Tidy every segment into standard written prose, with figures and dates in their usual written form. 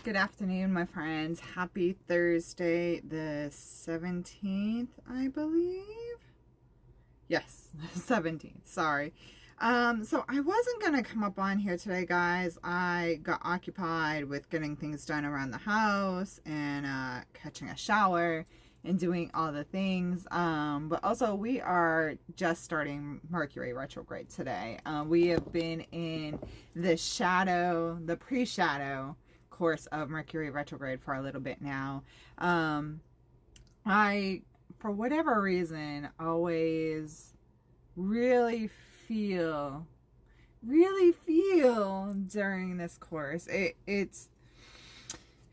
Good afternoon, my friends. Happy Thursday, the 17th, I believe. Yes, 17th. Sorry. So I wasn't going to come up on here today, guys. I got occupied with getting things done around the house and catching a shower and doing all the things. But also we are just starting Mercury retrograde today. We have been in the pre-shadow course of Mercury retrograde for a little bit now. I, for whatever reason, always really feel during this course. It's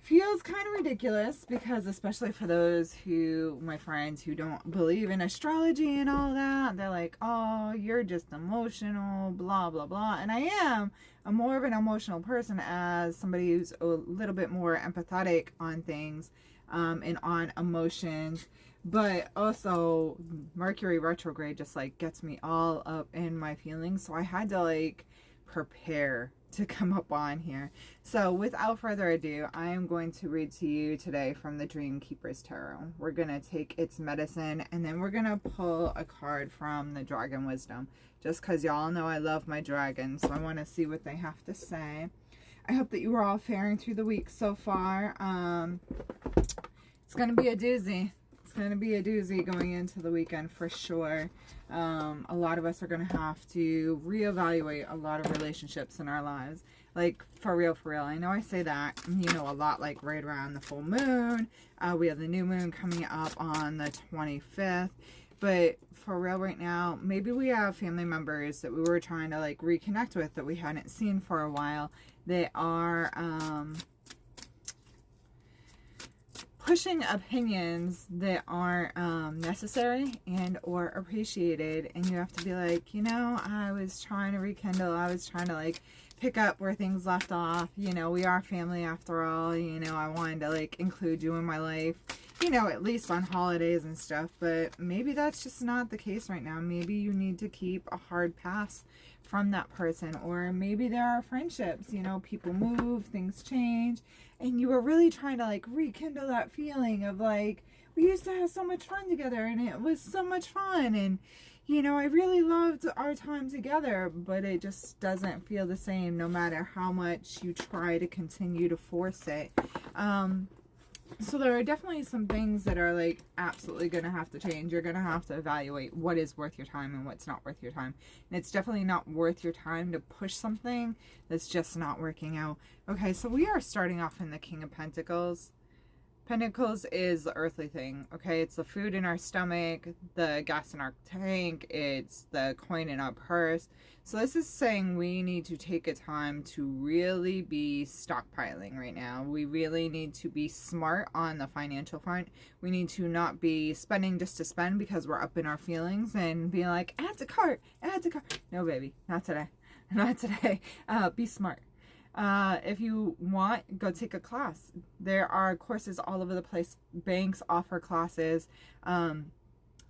feels kind of ridiculous because, especially for my friends who don't believe in astrology and all that, they're like, oh, you're just emotional, blah, blah, blah. And I'm more of an emotional person as somebody who's a little bit more empathetic on things and on emotions. But also Mercury retrograde just like gets me all up in my feelings. So I had to like prepare to come up on here. So without further ado, I am going to read to you today from the Dream Keepers Tarot. We're going to take its medicine and then we're going to pull a card from the Dragon Wisdom. Just because y'all know I love my dragons, so I want to see what they have to say. I hope that you are all faring through the week so far. It's going to be a doozy. It's going to be a doozy going into the weekend for sure. A lot of us are going to have to reevaluate a lot of relationships in our lives. Like, for real, for real. I know I say that, a lot like right around the full moon. We have the new moon coming up on the 25th. But for real right now, maybe we have family members that we were trying to like reconnect with that we hadn't seen for a while. They are pushing opinions that aren't necessary and or appreciated, and you have to be like, I was trying to rekindle, I was trying to like pick up where things left off. We are family after all. I wanted to like include you in my life, at least on holidays and stuff. But maybe that's just not the case right now. Maybe you need to keep a hard pass from that person, or maybe there are friendships, people move, things change, and you were really trying to like rekindle that feeling of like, we used to have so much fun together and it was so much fun, and I really loved our time together, but it just doesn't feel the same no matter how much you try to continue to force it. So there are definitely some things that are like absolutely going to have to change. You're going to have to evaluate what is worth your time and what's not worth your time. And it's definitely not worth your time to push something that's just not working out. Okay, so we are starting off in the King of Pentacles. Pentacles is the earthly thing, okay? It's the food in our stomach, the gas in our tank, it's the coin in our purse. So this is saying we need to take a time to really be stockpiling right now. We really need to be smart on the financial front. We need to not be spending just to spend because we're up in our feelings and be like, add to cart, add to cart. No, baby, not today. Not today. Be smart. If you want, go take a class. There are courses all over the place. Banks offer classes.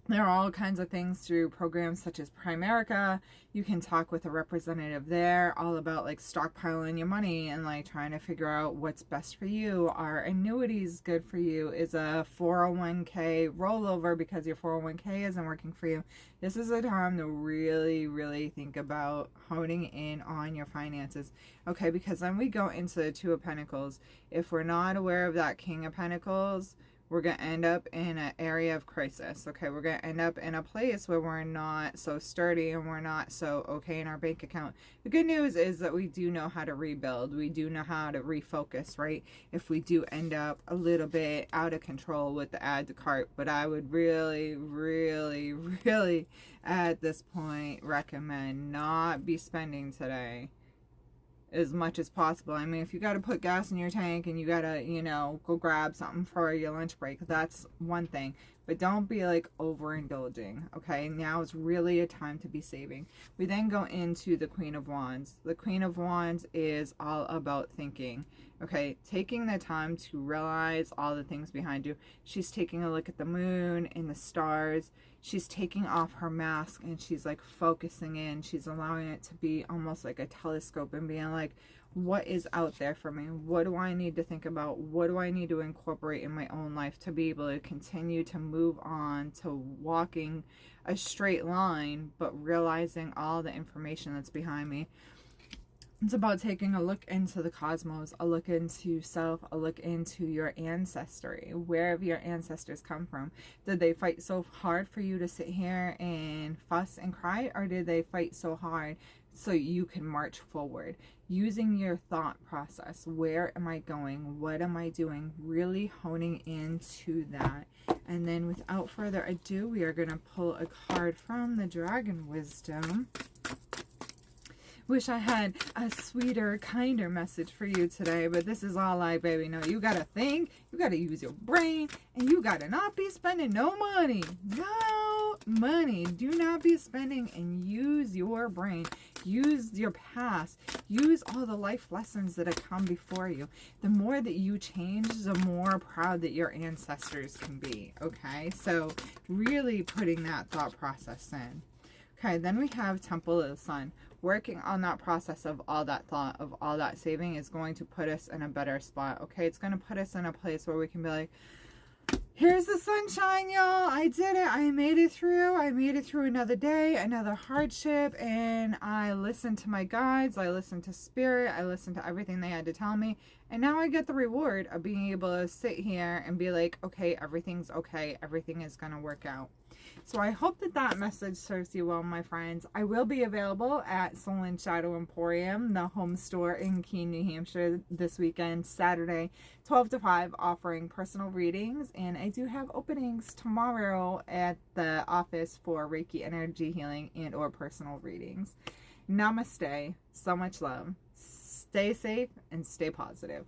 There are all kinds of things through programs such as Primerica. You can talk with a representative there all about like stockpiling your money and like trying to figure out what's best for you. Are annuities good for you? Is a 401k rollover because your 401k isn't working for you? This is a time to really, really think about honing in on your finances. Okay, because then we go into the Two of Pentacles. If we're not aware of that King of Pentacles, we're going to end up in an area of crisis. Okay, we're going to end up in a place where we're not so sturdy and we're not so okay in our bank account. The good news is that we do know how to rebuild. We do know how to refocus, right? If we do end up a little bit out of control with the add to cart. But I would really, really, really at this point recommend not be spending today as much as possible. I mean, if you got to put gas in your tank and you got to, go grab something for your lunch break, that's one thing. But don't be like overindulging, okay? Now is really a time to be saving. We then go into the Queen of Wands. The Queen of Wands is all about thinking, okay? Taking the time to realize all the things behind you. She's taking a look at the moon and the stars. She's taking off her mask and she's like focusing in. She's allowing it to be almost like a telescope and being like, what is out there for me? What do I need to think about? What do I need to incorporate in my own life to be able to continue to move on to walking a straight line, but realizing all the information that's behind me? It's about taking a look into the cosmos, a look into self, a look into your ancestry. Where have your ancestors come from? Did they fight so hard for you to sit here and fuss and cry? Or did they fight so hard so you can march forward? Using your thought process. Where am I going? What am I doing? Really honing into that. And then without further ado, we are going to pull a card from the Dragon Wisdom. Wish I had a sweeter, kinder message for you today, but this is all I, baby, know. You gotta think, you gotta use your brain, and you gotta not be spending no money. No money. Do not be spending, and use your brain. Use your past. Use all the life lessons that have come before you. The more that you change, the more proud that your ancestors can be, okay? So really putting that thought process in. Okay, then we have Temple of the Sun. Working on that process of all that thought, of all that saving, is going to put us in a better spot, okay? It's going to put us in a place where we can be like, here's the sunshine, y'all. I did it. I made it through. I made it through another day, another hardship, and I listened to my guides. I listened to spirit. I listened to everything they had to tell me. And now I get the reward of being able to sit here and be like, okay, everything's okay. Everything is going to work out. So I hope that that message serves you well, my friends. I will be available at Soul and Shadow Emporium, the home store in Keene, New Hampshire, this weekend, Saturday, 12 to 5, offering personal readings. And I do have openings tomorrow at the office for Reiki energy healing and or personal readings. Namaste. So much love. Stay safe and stay positive.